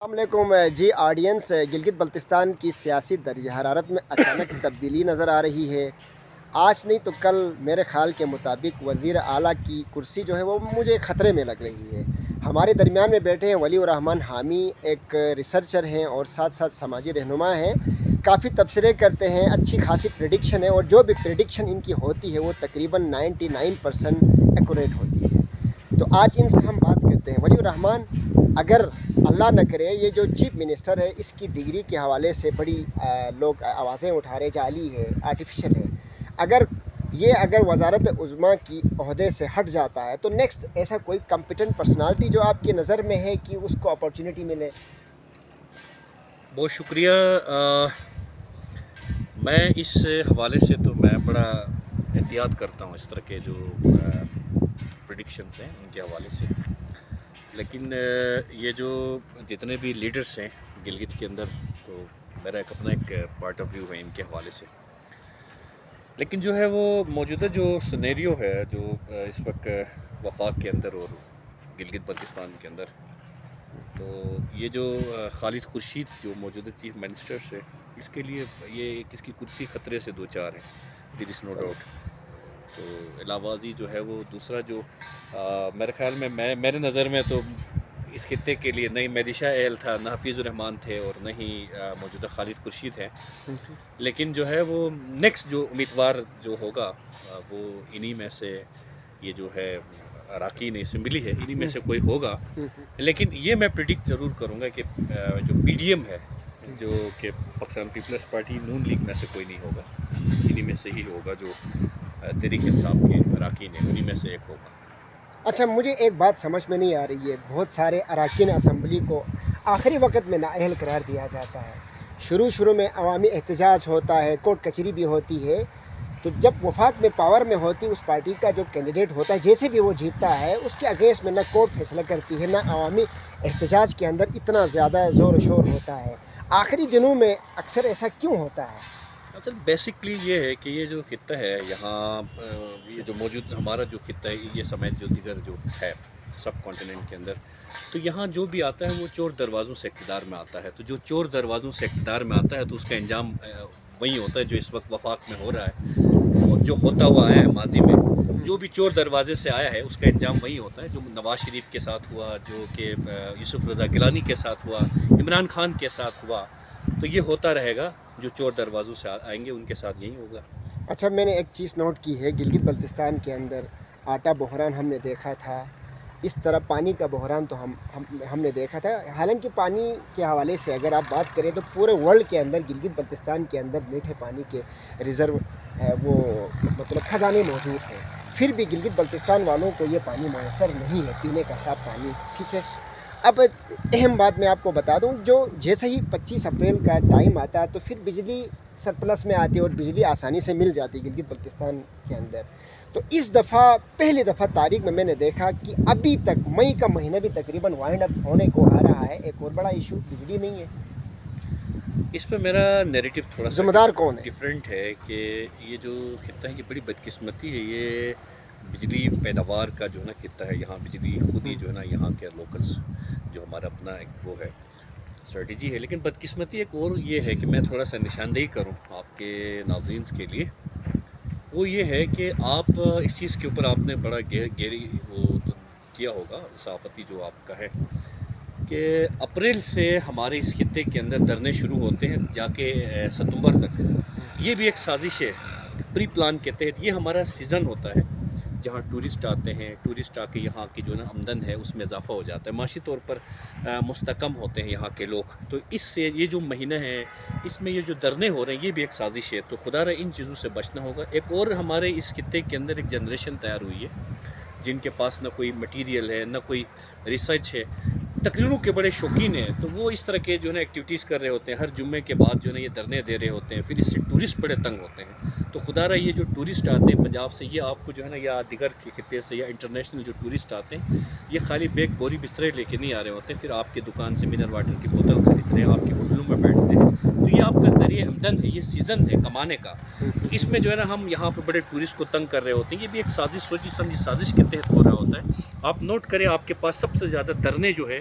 السلام علیکم جی آڈینس، گلگت بلتستان کی سیاسی درجہ حرارت میں اچانک تبدیلی نظر آ رہی ہے۔ آج نہیں تو کل میرے خیال کے مطابق وزیر اعلیٰ کی کرسی جو ہے وہ مجھے خطرے میں لگ رہی ہے۔ ہمارے درمیان میں بیٹھے ہیں ولی الرحمان حامی، ایک ریسرچر ہیں اور ساتھ ساتھ سماجی رہنما ہیں۔ کافی تبصرے کرتے ہیں، اچھی خاصی پریڈکشن ہے اور جو بھی پریڈکشن ان کی ہوتی ہے وہ تقریباً 99% ایکوریٹ ہوتی ہے۔ تو آج ان سے ہم بات کرتے ہیں۔ ولی الرحمان، اگر اللہ نہ کرے یہ جو چیف منسٹر ہے اس کی ڈگری کے حوالے سے بڑی لوگ آوازیں اٹھا رہے، جعلی ہے، آرٹیفیشل ہے، اگر وزارت عظمیٰ کی عہدے سے ہٹ جاتا ہے تو نیکسٹ ایسا کوئی کمپیٹنٹ پرسنالٹی جو آپ کی نظر میں ہے کہ اس کو اپارچونیٹی ملے؟ بہت شکریہ۔ میں اس حوالے سے تو میں بڑا احتیاط کرتا ہوں اس طرح کے جو پریڈکشنز ہیں ان کے حوالے سے، لیکن یہ جو جتنے بھی لیڈرز ہیں گلگت کے اندر، تو میرا اپنا ایک پارٹ آف ویو ہے ان کے حوالے سے۔ لیکن جو ہے وہ موجودہ جو سنیریو ہے جو اس وقت وفاق کے اندر اور گلگت بلتستان کے اندر، تو یہ جو خالد خورشید جو موجودہ چیف منسٹر ہے، اس کے لیے یہ کس کی کرسی خطرے سے دوچار ہے، دیر از نو ڈاؤٹ۔ تو علاوہ ازیں جو ہے وہ دوسرا جو میرے خیال میں میرے نظر میں تو اس خطے کے لیے نہ ہی مہدی شاہ اہل تھا، نہ حفیظ الرحمان تھے، اور نہ ہی موجودہ خالد خورشید ہیں۔ لیکن جو ہے وہ نیکسٹ جو امیدوار جو ہوگا وہ انہی میں سے، یہ جو ہے اراکین اسمبلی ہے، انہی میں سے کوئی ہوگا۔ لیکن یہ میں پریڈکٹ ضرور کروں گا کہ جو پی ڈی ایم ہے، جو کہ پاکستان پیپلز پارٹی نون لیگ میں سے کوئی نہیں ہوگا، انہی میں سے ہی ہوگا جو تحریک انصاف کے اراکین ہیں، انہی میں سے ایک ہوگا۔ اچھا، مجھے ایک بات سمجھ میں نہیں آ رہی ہے، بہت سارے اراکین اسمبلی کو آخری وقت میں نااہل قرار دیا جاتا ہے۔ شروع میں عوامی احتجاج ہوتا ہے، کورٹ کچہری بھی ہوتی ہے، تو جب وفاق میں پاور میں ہوتی اس پارٹی کا جو کینڈیڈیٹ ہوتا ہے، جیسے بھی وہ جیتتا ہے، اس کے اگینسٹ میں نہ کورٹ فیصلہ کرتی ہے، نہ عوامی احتجاج کے اندر اتنا زیادہ زور و شور ہوتا ہے۔ آخری دنوں میں اکثر ایسا کیوں ہوتا ہے؟ اصل بیسکلی یہ ہے کہ یہ جو خطہ ہے یہاں، یہ جو موجود ہمارا جو خطہ ہے یہ سمیت جو دیگر جو ہے سب کانٹیننٹ کے اندر، تو یہاں جو بھی آتا ہے وہ چور دروازوں سے اقتدار میں آتا ہے۔ تو جو چور دروازوں سے اقتدار میں آتا ہے تو اس کا انجام وہی ہوتا ہے جو اس وقت وفاق میں ہو رہا ہے اور جو ہوتا ہوا آیا ہے ماضی میں۔ جو بھی چور دروازے سے آیا ہے اس کا انجام وہی ہوتا ہے جو نواز شریف کے ساتھ ہوا، جو کہ یوسف رضا گیلانی کے ساتھ ہوا، عمران خان کے ساتھ ہوا۔ تو یہ ہوتا رہے گا، جو چور دروازوں سے آئیں گے ان کے ساتھ یہی ہوگا۔ اچھا، میں نے ایک چیز نوٹ کی ہے، گلگت بلتستان کے اندر آٹا بحران ہم نے دیکھا تھا، اس طرح پانی کا بحران تو ہم نے دیکھا تھا۔ حالانکہ پانی کے حوالے سے اگر آپ بات کریں تو پورے ورلڈ کے اندر گلگت بلتستان کے اندر میٹھے پانی کے ریزرو وہ مطلب خزانے موجود ہیں، پھر بھی گلگت بلتستان والوں کو یہ پانی میسر نہیں ہے، پینے کا صاف پانی، ٹھیک ہے۔ اب اہم بات میں آپ کو بتا دوں، جو جیسے ہی 25 اپریل کا ٹائم آتا ہے تو پھر بجلی سرپلس میں آتی ہے اور بجلی آسانی سے مل جاتی ہے گلگت بلتستان کے اندر۔ تو اس دفعہ پہلی دفعہ تاریخ میں نے دیکھا کہ ابھی تک مئی کا مہینہ بھی تقریباً وائنڈ اپ ہونے کو آ رہا ہے، ایک اور بڑا ایشو بجلی نہیں ہے۔ اس پہ میرا نیریٹو تھوڑا سا ذمہ دار کون ہے؟ ڈیفرنٹ ہے کہ یہ جو خطہ ہے یہ بڑی بدقسمتی ہے، یہ بجلی پیداوار کا جو ہے نا خطہ ہے، یہاں بجلی خود ہی جو ہے نا یہاں کے لوکلز جو ہمارا اپنا ایک وہ ہے اسٹریٹجی ہے۔ لیکن بدقسمتی ایک اور یہ ہے کہ میں تھوڑا سا نشاندہی کروں آپ کے ناظرین کے لیے، وہ یہ ہے کہ آپ اس چیز کے اوپر آپ نے بڑا گہری وہ کیا ہوگا، صحافتی جو آپ کا ہے، کہ اپریل سے ہمارے اس خطے کے اندر دھرنے شروع ہوتے ہیں جا کے ستمبر تک۔ یہ بھی ایک سازش ہے، پری پلان کے تحت یہ ہمارا سیزن ہوتا ہے جہاں ٹورسٹ آتے ہیں، ٹورسٹ آ کے یہاں کی جو نا آمدن ہے اس میں اضافہ ہو جاتا ہے، معاشی طور پر مستحکم ہوتے ہیں یہاں کے لوگ۔ تو اس سے یہ جو مہینہ ہے اس میں یہ جو دھرنے ہو رہے ہیں یہ بھی ایک سازش ہے، تو خدا رہا ان چیزوں سے بچنا ہوگا۔ ایک اور ہمارے اس خطے کے اندر ایک جنریشن تیار ہوئی ہے جن کے پاس نہ کوئی مٹیریل ہے، نہ کوئی ریسرچ ہے، تقریروں کے بڑے شوقین ہیں، تو وہ اس طرح کے جو ہے نا ایکٹیویٹیز کر رہے ہوتے ہیں، ہر جمعے کے بعد جو ہے نا یہ دھرنے دے رہے ہوتے ہیں، پھر اس سے ٹورسٹ بڑے تنگ ہوتے ہیں۔ تو خدا رہا یہ جو ٹورسٹ آتے ہیں پنجاب سے، یہ آپ کو جو ہے نا یا دیگر خطے سے یا انٹرنیشنل جو ٹورسٹ آتے ہیں، یہ خالی بیگ بوری بسترے لے کے نہیں آ رہے ہوتے ہیں، پھر آپ کے دکان سے منرل واٹر کی بوتل خرید رہے ہیں، آپ کے ہوٹلوں میں بیٹھ رہے ہیں، تو یہ آپ کا ذریعہ آمدن ہے، یہ سیزن ہے کمانے کا۔ تو اس میں جو ہے نا ہم یہاں پہ بڑے ٹورسٹ کو تنگ کر رہے ہوتے ہیں، یہ بھی ایک سازش سوچی سمجھی سازش کے تحت ہو رہا ہوتا ہے۔ آپ نوٹ کریں، آپ کے پاس سب سے زیادہ دھرنے جو ہے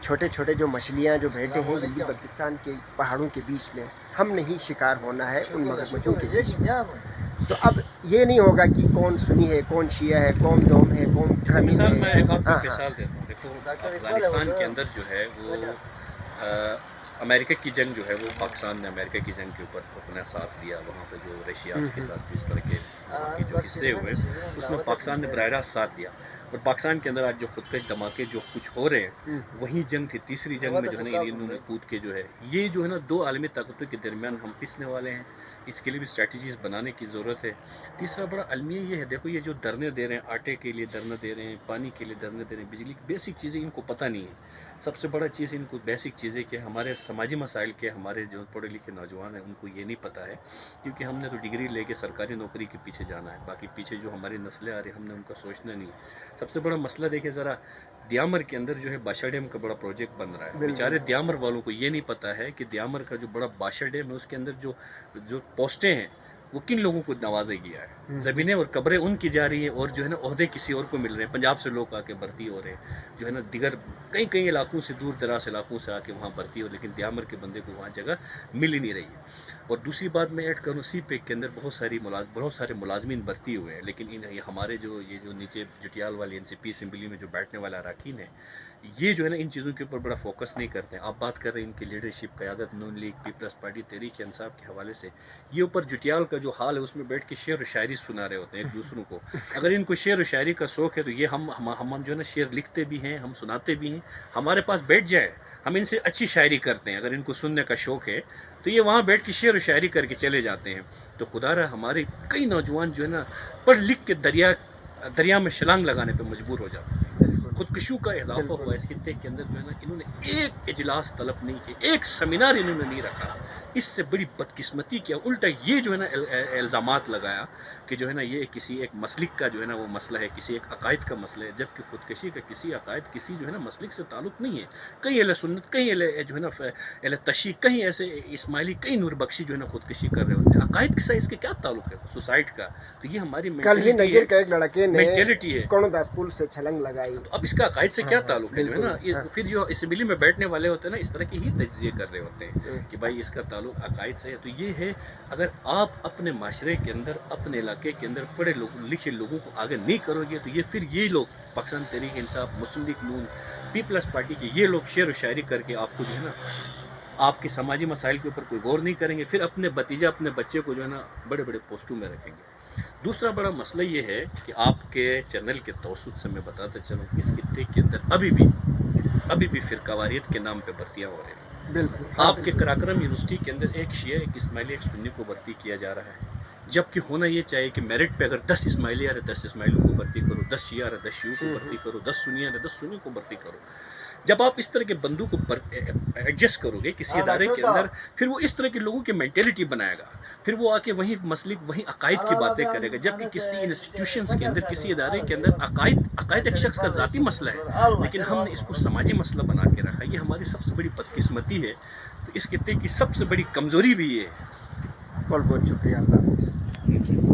چھوٹے چھوٹے جو مچھلیاں جو بیٹھے ہیں گلگت بلتستان کے پہاڑوں کے بیچ میں، ہم نہیں شکار ہونا ہے ان مگرمچھوں کے بیچ میں۔ تو اب یہ نہیں ہوگا کہ کون سنی ہے، کون شیعہ ہے، کون دوم ہے، کون اس کھمی مثال ہے۔ میں ایک آپ کو ہاں، مثال دیتا ہوں، دیکھو افغانستان کے اندر جو ہے وہ امریکہ کی جنگ جو ہے وہ پاکستان نے امریکہ کی جنگ کے اوپر اپنا ساتھ دیا، وہاں پہ جو رشیا کے ساتھ جو اس طرح کے وہاں کی جو حصے ہوئے اس میں پاکستان نے براہ راست ساتھ دیا، اور پاکستان کے اندر آج جو خودکش دھماکے جو کچھ ہو رہے ہیں وہی جنگ تھی، تیسری جنگ میں جو ہے نا انہوں نے کود کے جو ہے یہ جو ہے نا دو عالمی طاقتوں کے درمیان ہم پسنے والے ہیں، اس کے لیے بھی اسٹریٹجیز بنانے کی ضرورت ہے۔ تیسرا بڑا المیہ یہ ہے، دیکھو یہ جو دھرنے دے رہے ہیں، آٹے کے لیے دھرنے دے رہے ہیں، پانی کے لیے دھرنے دے رہے ہیں، بجلی کی بیسک چیزیں ان کو پتہ نہیں ہے۔ سب سے بڑا چیز ان کو بیسک چیزیں کہ ہمارے سماجی مسائل کے، ہمارے جو پڑھے لکھے نوجوان ہیں ان کو یہ نہیں پتہ ہے، کیونکہ ہم نے تو ڈگری لے کے سرکاری نوکری کے پیچھے جانا ہے، باقی پیچھے جو ہماری نسلیں آ رہی ہیں ہم نے ان کا سوچنا نہیں ہے۔ سب سے بڑا مسئلہ دیکھیں ذرا، دیامر کے اندر جو ہے باشا ڈیم کا بڑا پروجیکٹ بن رہا ہے، بیچارے دیامر والوں کو یہ نہیں پتہ ہے کہ دیامر کا جو بڑا باشا ڈیم ہے اس کے اندر جو پوسٹیں ہیں وہ کن لوگوں کو نوازے گیا ہے، زمینیں اور قبریں ان کی جا رہی ہیں، اور جو ہے نا عہدے کسی اور کو مل رہے ہیں، پنجاب سے لوگ آ کے بھرتی ہو رہے ہیں، جو ہے نا دیگر کئی علاقوں سے، دور دراز علاقوں سے آ کے وہاں بھرتی ہو، لیکن دیامر کے بندے کو وہاں جگہ مل ہی نہیں رہی ہے۔ اور دوسری بات میں ایڈ کروں، سی پیک کے اندر بہت سارے ملازمین بھرتی ہوئے ہیں، لیکن ہمارے جو نیچے جٹیال والی این سی پی اسمبلی میں جو بیٹھنے والا اراکین ہیں، یہ جو ہے نا ان چیزوں کے اوپر بڑا فوکس نہیں کرتے ہیں۔ آپ بات کر رہے ہیں ان کی لیڈرشپ، قیادت، نون league, Peoples party, Tehreek Insaf کے حوالے سے، یہ اوپر جٹیال کا جو حال ہے اس میں بیٹھ کے شعر و شاعری سنا رہے ہوتے ہیں ایک دوسروں کو۔ اگر ان کو شعر و شاعری کا شوق ہے تو یہ ہم جو ہے نا شعر لکھتے بھی ہیں، ہم سناتے بھی ہیں، ہمارے پاس بیٹھ جائے، ہم ان سے اچھی شاعری کرتے ہیں۔ اگر ان کو سننے کا شوق ہے تو یہ وہاں بیٹھ کے شعر و شاعری کر کے چلے جاتے ہیں۔ تو خدا رہا ہمارے کئی نوجوان جو ہے نا پڑھ لکھ کے دریا میں چھلانگ لگانے پہ مجبور ہو جاتے ہیں۔ خودکشیوں کا اضافہ ہوا اس خطے کے اندر، جو ہے نا انہوں نے ایک اجلاس طلب نہیں کیا، ایک سیمینار انہوں نے نہیں رکھا۔ اس سے بڑی بدقسمتی کیا، الٹا یہ جو ہے نا الزامات لگایا کہ جو ہے نا یہ کسی ایک مسلک کا جو ہے نا وہ مسئلہ ہے، کسی ایک عقائد کا مسئلہ ہے، جبکہ خودکشی کا کسی عقائد، کسی جو ہے نا مسلک سے تعلق نہیں ہے۔ کئی اہل سنت، کئی جو ہے نا اہل تشیع، کئی ایسے اسماعیلی، کئی نور بخشی جو ہے نا خودکشی کر رہے ہوتے ہیں۔ عقائد کے ساتھ اس کے کیا تعلق ہے سوسائٹ کا؟ تو یہ ہماری کل ہی نگر کا ایک لڑکے نے مینٹلٹی ہے، کونوداس پل سے چھلنگ لگائی۔ اب اس کا عقائد سے کیا تعلق ہے جو ہے نا؟ پھر جو اسمبلی میں بیٹھنے والے ہوتے ہیں نا اس طرح کے ہی تجزیے کر رہے ہوتے ہیں کہ بھائی اس کا تعلق عقائد سے ہے۔ تو یہ ہے، اگر آپ اپنے معاشرے کے اندر، اپنے علاقے کے اندر پڑھے لکھے لوگوں کو آگے نہیں کرو گے تو یہ لوگ پاکستان تحریک انصاف، مسلم لیگ نون، پیپلز پارٹی کے یہ لوگ شعر و شاعری کر کے آپ کو جو ہے نا آپ کے سماجی مسائل کے اوپر کوئی غور نہیں کریں گے، پھر اپنے بھتیجا، اپنے بچے کو جو ہے نا بڑے پوسٹوں میں رکھیں گے۔ دوسرا بڑا مسئلہ یہ ہے کہ آپ کے چینل کے توسط سے میں بتاتا چلوں کہ اس خطے کے اندر ابھی بھی فرقہ واریت کے نام پہ بھرتیاں ہو رہی ہیں۔ بالکل آپ کے کراکرم یونیورسٹی کے اندر ایک شیعہ، ایک اسماعیلی، ایک سنی کو بھرتی کیا جا رہا ہے، جبکہ ہونا یہ چاہیے کہ میرٹ پہ اگر 10 اسماعیلی آ رہے 10 اسماعیلیوں کو بھرتی کرو، 10 شیعہ آ رہے 10 شیعوں کو بھرتی کرو، 10 سنی آ رہے 10 سنیوں کو بھرتی کرو۔ جب آپ اس طرح کے بندوں کو ایڈجسٹ کرو گے کسی ادارے کے اندر، پھر وہ اس طرح کے لوگوں کی مینٹلٹی بنائے گا، پھر وہ آ کے وہیں مسلک، وہیں عقائد کی باتیں کرے گا، جبکہ کسی انسٹیٹیوشنز کے اندر، کسی ادارے کے اندر عقائد ایک شخص کا ذاتی مسئلہ ہے، لیکن ہم نے اس کو سماجی مسئلہ بنا کے رکھا۔ یہ ہماری سب سے بڑی بدقسمتی ہے، تو اس خطے کی سب سے بڑی کمزوری بھی یہ ہے۔ بہت شکریہ، اللہ حافظ۔